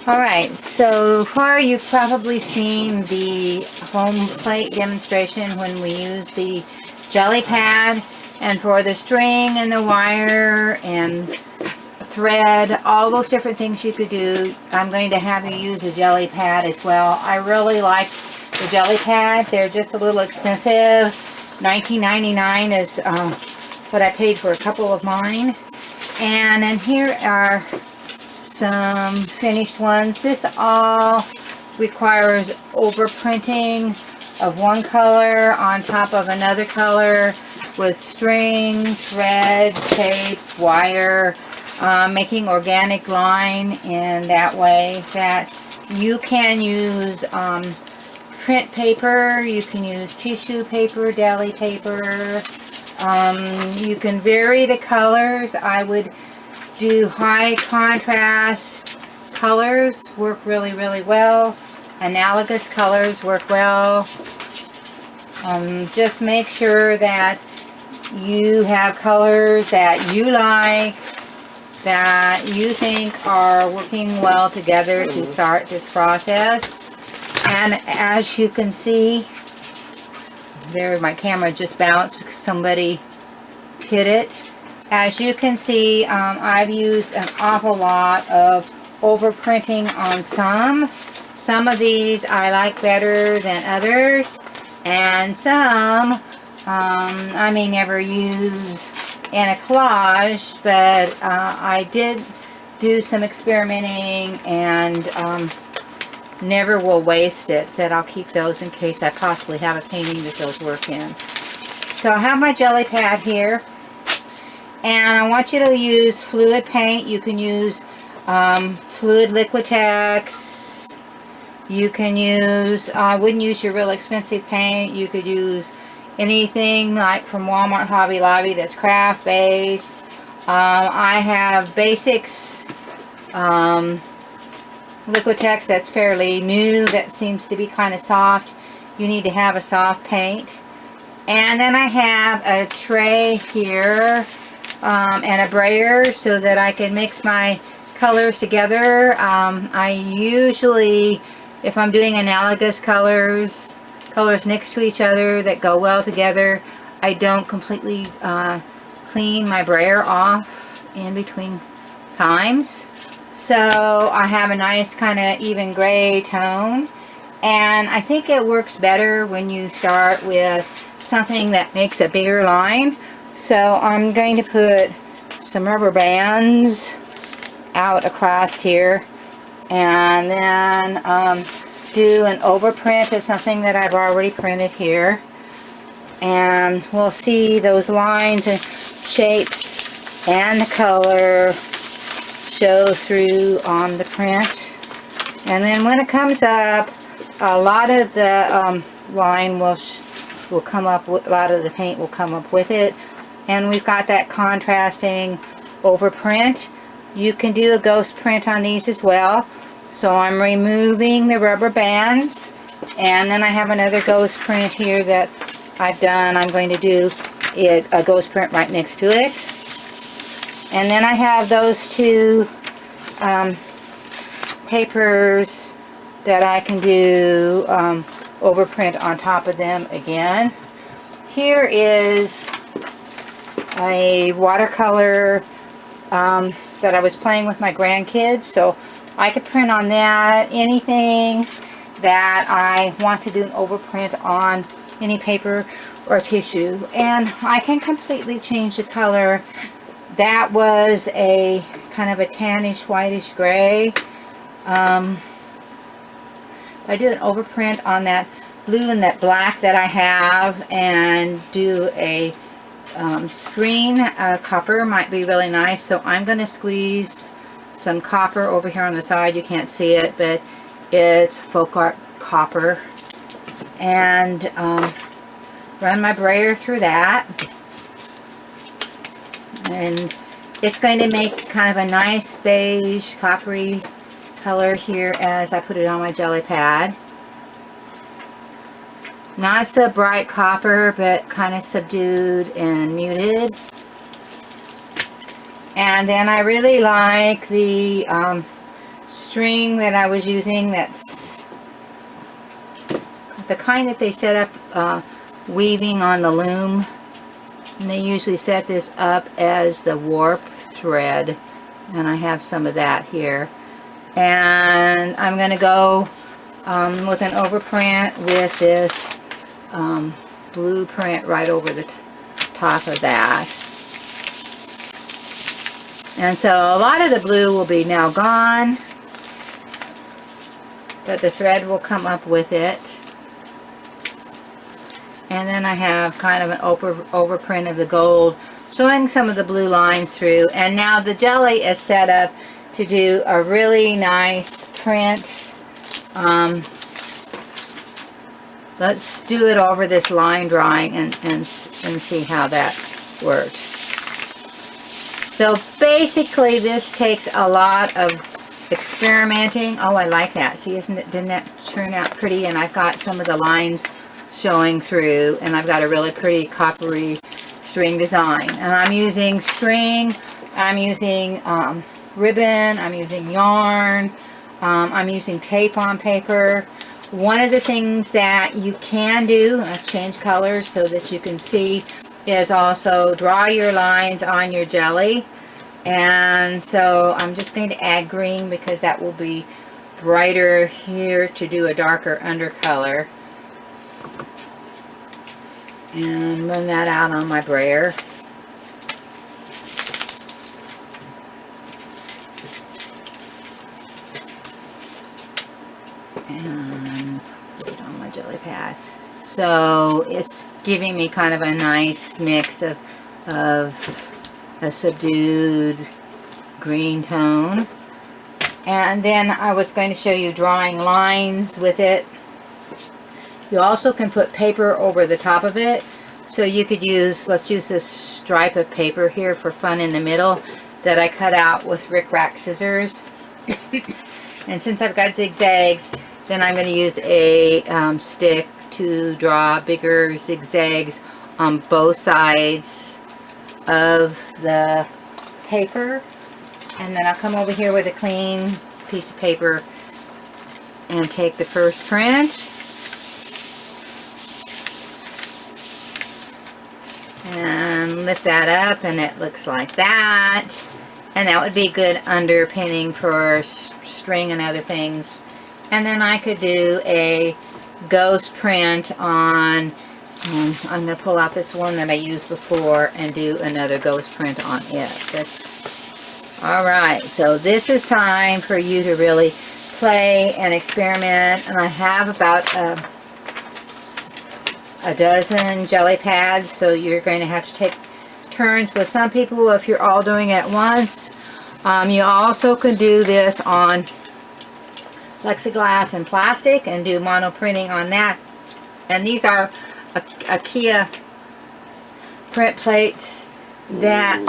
Alright, so far you've probably seen the home plate demonstration when we use the jelly pad, and for the string and the wire and thread, all those different things you could do, I'm going to have you use a jelly pad as well. I really like the jelly pad. They're just a little expensive. $19.99 is what I paid for a couple of mine. And then here are some finished ones. This all requires overprinting of one color on top of another color with string, thread, tape, wire, making organic line in that way. That you can use print paper, you can use tissue paper, deli paper. You can vary the colors. I would do high contrast colors, work really, really well. Analogous colors work well. Just make sure that you have colors that you like, that you think are working well together to start this process. And as you can see, there my camera just bounced because somebody hit it. As you can see, I've used an awful lot of overprinting on some. Some of these I like better than others, and some I may never use in a collage, but I did do some experimenting and never will waste it. That I'll keep those in case I possibly have a painting that those work in. So I have my jelly pad here. And I want you to use fluid paint. You can use fluid Liquitex. You can use, I wouldn't use your real expensive paint. You could use anything like from Walmart, Hobby Lobby that's craft base. I have Basics Liquitex that's fairly new, that seems to be kind of soft. You need to have a soft paint. And then I have a tray here. And a brayer so that I can mix my colors together. I usually, if I'm doing analogous colors next to each other that go well together, I don't completely clean my brayer off in between times. So I have a nice kind of even gray tone, and I think it works better when you start with something that makes a bigger line. So I'm going to put some rubber bands out across here, and then do an overprint of something that I've already printed here, and we'll see those lines and shapes and the color show through on the print. And then when it comes up, a lot of the line will come up, a lot of the paint will come up with it. And we've got that contrasting overprint. You can do a ghost print on these as well. So I'm removing the rubber bands, and then I have another ghost print here that I've done. I'm going to do a ghost print right next to it. And then I have those two papers that I can do overprint on top of them again. Here is a watercolor that I was playing with my grandkids, so I could print on that. Anything that I want to do an overprint on, any paper or tissue, and I can completely change the color. That was a kind of a tannish whitish gray. I do an overprint on that blue and that black that I have, and do a screen. Copper might be really nice, so I'm going to squeeze some copper over here on the side. You can't see it, but it's folk art copper, and run my brayer through that, and it's going to make kind of a nice beige coppery color here as I put it on my jelly pad. Not so bright copper, but kind of subdued and muted. And then I really like the string that I was using, that's the kind that they set up weaving on the loom. And they usually set this up as the warp thread. And I have some of that here. And I'm going to go with an overprint with this blueprint right over the top of that. And so a lot of the blue will be now gone, but the thread will come up with it. And then I have kind of an overprint of the gold showing some of the blue lines through. And now the Gelli is set up to do a really nice print. Let's do it over this line drawing and see how that works. So basically this takes a lot of experimenting. Oh, I like that. See, didn't that turn out pretty? And I've got some of the lines showing through, and I've got a really pretty coppery string design. And I'm using string, I'm using ribbon, I'm using yarn, I'm using tape on paper. One of the things that you can do, let's change colors so that you can see, is also draw your lines on your Gelli. And so I'm just going to add green because that will be brighter here to do a darker undercolor. And run that out on my brayer. And put it on my Gelli pad. So it's giving me kind of a nice mix of a subdued green tone. And then I was going to show you drawing lines with it. You also can put paper over the top of it. So you could use, let's use this stripe of paper here for fun in the middle that I cut out with Rick Rack scissors. And since I've got zigzags, then I'm going to use a stick to draw bigger zigzags on both sides of the paper. And then I'll come over here with a clean piece of paper and take the first print. And lift that up, and it looks like that. And that would be good underpinning for string and other things. And then I could do a ghost print on, I'm going to pull out this one that I used before and do another ghost print on it. Alright, so this is time for you to really play and experiment. And I have about a dozen Gelli pads, so you're going to have to take turns with some people if you're all doing it at once. You also could do this on plexiglass and plastic and do mono printing on that. And these are IKEA print plates that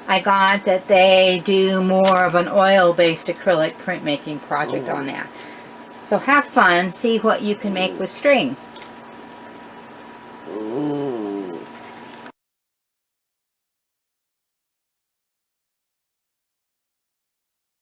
I got, that they do more of an oil-based acrylic printmaking project on that. So have fun, see what you can make with string.